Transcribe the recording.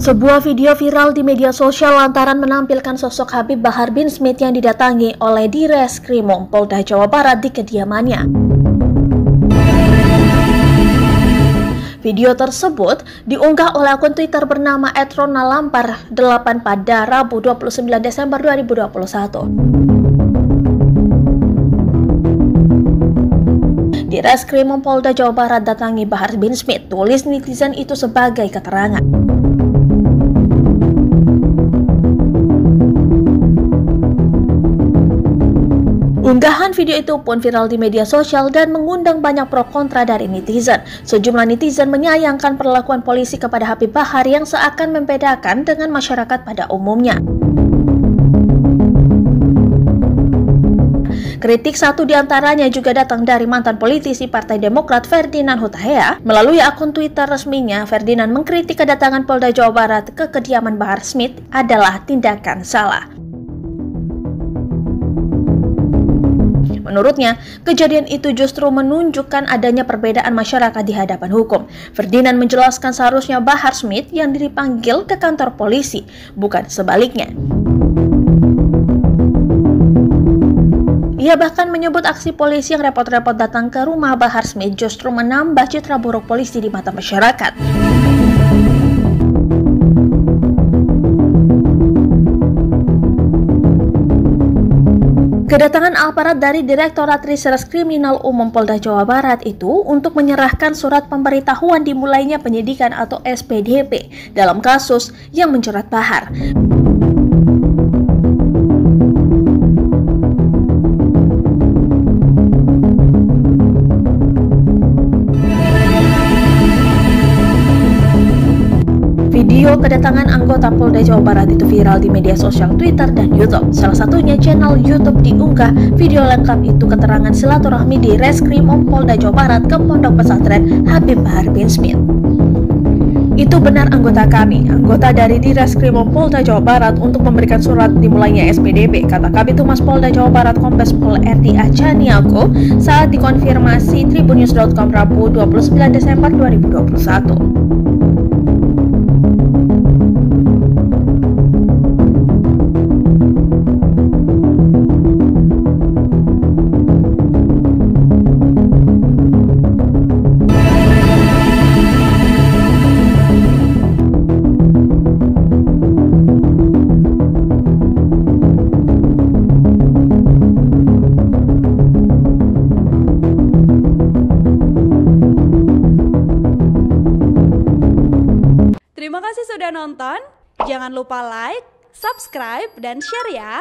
Sebuah video viral di media sosial lantaran menampilkan sosok Habib Bahar bin Smith yang didatangi oleh Direskrimum Polda Jawa Barat di kediamannya. Video tersebut diunggah oleh akun Twitter bernama @ronalampar8 pada Rabu 29 Desember 2021. Direskrimum Polda Jawa Barat datangi Bahar bin Smith, tulis netizen itu sebagai keterangan. Unggahan video itu pun viral di media sosial dan mengundang banyak pro kontra dari netizen. Sejumlah netizen menyayangkan perlakuan polisi kepada Habib Bahar yang seakan membedakan dengan masyarakat pada umumnya. Kritik satu diantaranya juga datang dari mantan politisi Partai Demokrat Ferdinand Hutahian. Melalui akun Twitter resminya, Ferdinand mengkritik kedatangan Polda Jawa Barat ke kediaman Bahar Smith adalah tindakan salah. Menurutnya, kejadian itu justru menunjukkan adanya perbedaan masyarakat di hadapan hukum. Ferdinand menjelaskan seharusnya Bahar Smith yang dipanggil ke kantor polisi, bukan sebaliknya. Ia bahkan menyebut aksi polisi yang repot-repot datang ke rumah Bahar Smith justru menambah citra buruk polisi di mata masyarakat. Kedatangan aparat dari Direktorat Reserse Kriminal Umum Polda Jawa Barat itu untuk menyerahkan surat pemberitahuan dimulainya penyidikan atau SPDP dalam kasus yang menjerat Bahar. Video kedatangan anggota Polda Jawa Barat itu viral di media sosial Twitter dan YouTube. Salah satunya channel YouTube diunggah video lengkap itu keterangan silaturahmi di Reskrimum Polda Jawa Barat ke Pondok Pesantren Habib Bahar bin Smith. Itu benar anggota kami, anggota dari Direskrimum Polda Jawa Barat untuk memberikan surat dimulainya SPDP, kata Kabid Humas Polda Jawa Barat Kombes Pol RD Achaniago saat dikonfirmasi Tribunnews.com Rabu 29 Desember 2021. Terima kasih sudah nonton, jangan lupa like, subscribe, dan share ya!